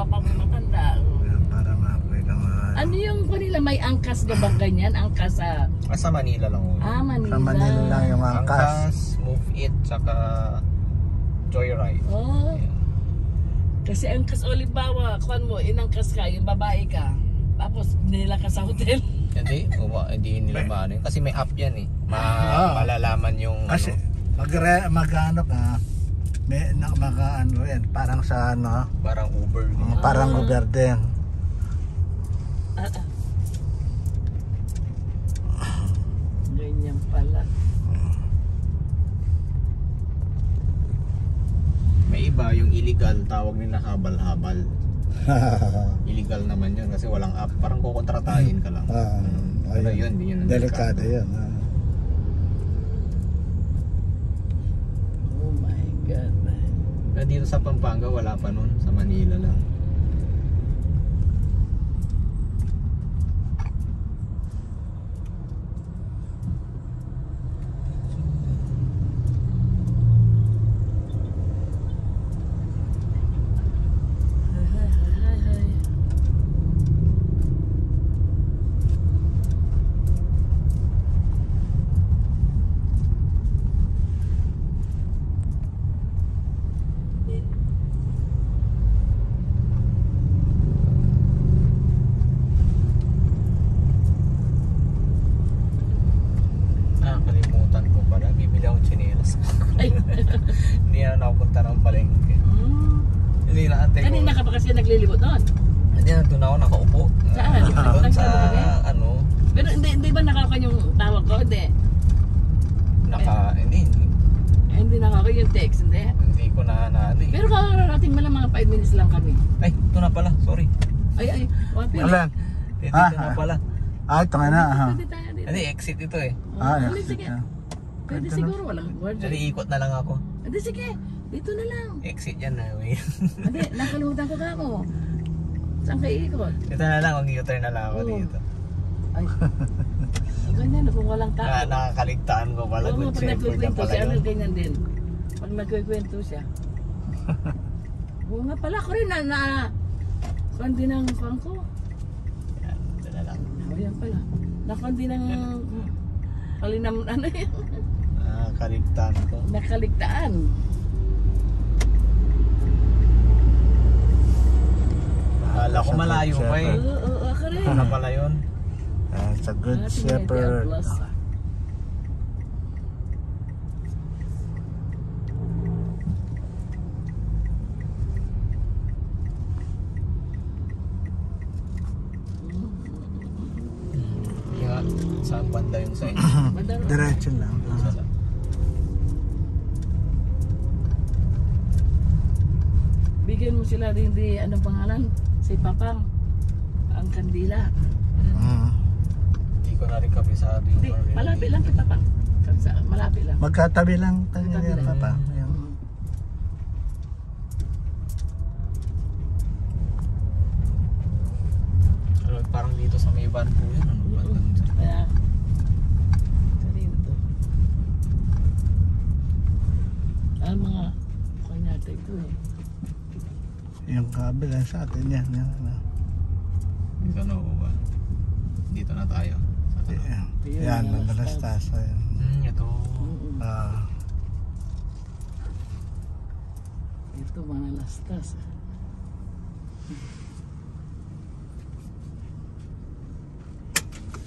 papa mo matanda. Para makuha ka Ano yung kanila may angkas na bang ganyan? Angkas sa... Sa Manila lang ho. Manila. Sa Manila lang yung angkas. Move It, saka Joyride. Oh. Ayan. Kasi angkas, halimbawa, kuhan mo, inangkas ka, yung babae ka. Tapos nila ka sa hotel. Hindi nila maano yun. Kasi may app yan eh. Malalaman yung Kasi mag-ano ka, may maka-ano rin, parang sa ano, parang Uber. parang Uber din. Ganyan pala. May iba, yung illegal, tawag nila habal-habal. Illegal naman yun kasi walang app. Parang kukontratahin ka lang. Pero yun, hindi yun. Delikado yun. Oh my God. Pero dito sa Pampanga, wala pa nun. Sa Manila lang. Kalimutan ko pala. Bibili akong tsinelas. Hindi na nakapunta ng palengke. Hindi na ate ko. Kanina ka pa kasi naglilibot doon? Hindi na doon ako nakaupo. Saan? Doon sa ano. Pero hindi ba nakakuha yung tawag ko? Hindi. Hindi nakakuha yung text, hindi? Hindi ko na Pero kakarating mo lang mga 5 minutes lang kami. Ay, ito na pala. Sorry. Ay. Alam? Dito na pala. Ito nga na. Pwede tayo dito. Hindi, exit ito eh. Sige. Pwede siguro, walang word. Jadi ikot na lang ako. Hindi, sige. Dito na lang. Exit yan na. Hindi, nakalimutan ko ka ako. Saan ka iikot? Dito na lang, mag-u-turn na lang ako dito. Ay. Ganyan, kung walang tao. Nakakaligtaan ko pala. Oo, Good pag shepherd na nagkikwento pala siya, yun. ganyan din. Pag nagkikwento siya. Oo nga pala, ako rin kandi ng kuhan ko. Yan, dito na lang. Ayan pala. Nakandi ng palinam, ano yun? Nakakaligtaan ko. Nakaligtaan. Akala ko malayo pa eh. Oo, ako rin. Ano pala yun? It's a good Ate shepherd. Plaza. Saan banda yung sa inyo? Diretso lang. Bigyan mo sila din anong pangalan? Si Papang. Ang kandila. Hindi ko na rin kabisado yung Hindi, malapit lang kay Papang. Malapit lang. Magkatabi lang tayo Magkatabi yan, lang. Papa. Parang dito sa may van po yun. Ano ba? Kaya, kanina to. Mga kuha natin ito eh. Yung kabila sa atin yan. Dito na ba? Dito na tayo. Yan, madalas tasa yan. Ito. Ito mga lastas.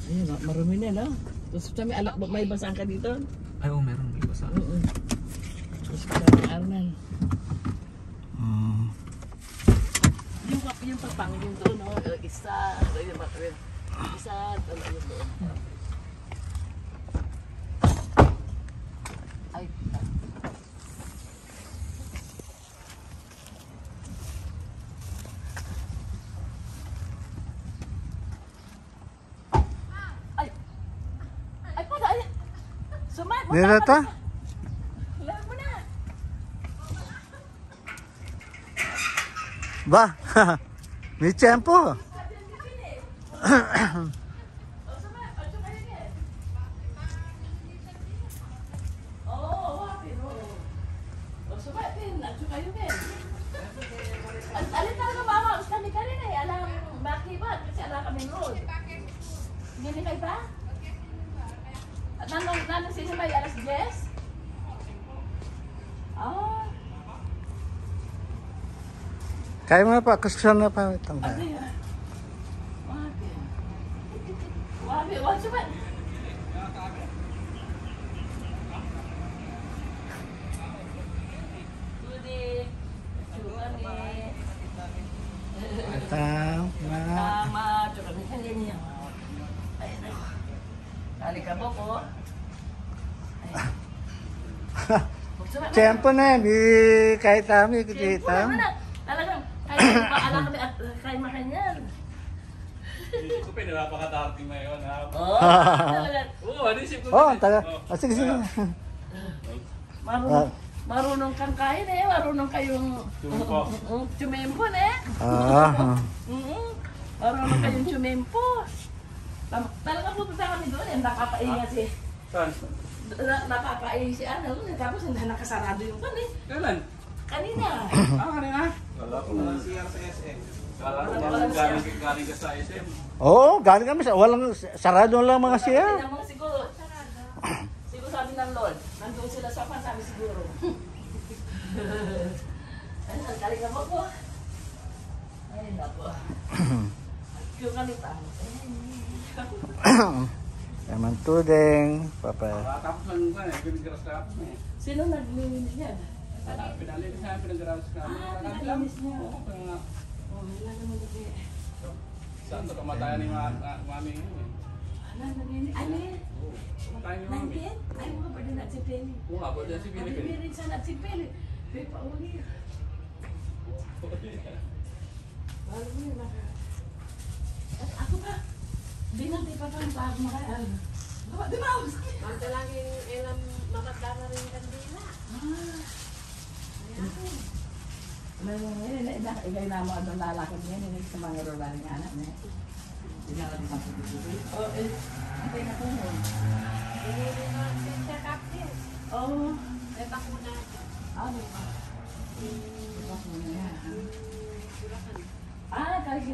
Ayun, marumi na, no? Tapos may basang ka dito? Ay, meron. May basa. Oo. Tapos may Arnal. Yung Papang, yung doon, no? Isa, yun ba? Isa, yun doon. Ay, Dito to? Lahat mo na. Ba? May tiyempo. Alin talaga ba? Kaya mo na pa, kuskusan na pa itong Ano kaya. yan? Wabi, wag siya ba? Tudi, chukani. Tama. Tama, chukani kanyan niya. Ay, naku. Kali ka po po. Tiyempo na yan, kahit kami, Siyempre kita. naman na. Talagang, kaya paala kami at kaya makanyan. Hindi ko pinapakatarating ngayon ha. Oo, talagang. Oo, ano isip ko Oh, din eh. taga. Oh. Oh, sige, sige. Marunong kang kain eh, marunong kayong Tumempo. tumempo eh. Ah. Marunong kayong tumempo. Talaga pupunta kami doon eh, nakapaiya si, Saan? nakapaiya si ano, tapos hindi nakasarado yung kan eh. Kailan? Kanina. Kanina? Wala ko na CR sa SM. Kala ko galing ka sa SM. Oo, galing kami sa walang sarado lang mga siya. Sabi naman siguro, siguro sabi ng Lord, nandun sila sa pan, sabi siguro. Ay, nagkali ka mo po. Ay, nako. Yung kanita. Yaman tudeng, papa. Tapos lang ka eh, pinagras ka eh. Sino naglilinis niyan? Pinalinis na, pinagras ka. Naglilinis niya. Oo, kaya Oh, wala naman lagi. saan ito kamatayan ni mami yun eh. Ano, naglilinis? Ano yun? Kamatayan ni mami. 19? Ay, mga pwede na si Penny. Oo nga, pwede si Pwede Pilipin. rin siya na si Penny. May pauli. Alam mo yun, baka. At ako pa, binanti pa pa ang bago makayaan. Di ba? Mantalangin ilang makatama rin kandila. Igay na mo ang lalakad niya, ninig sa mga rural niya anak niya. Hindi na natin kapatid. Oh, antay na po mo. Pinili mo sa kapit. Oh, May bakuna. ano pa? Bakuna niya. Ah, kahit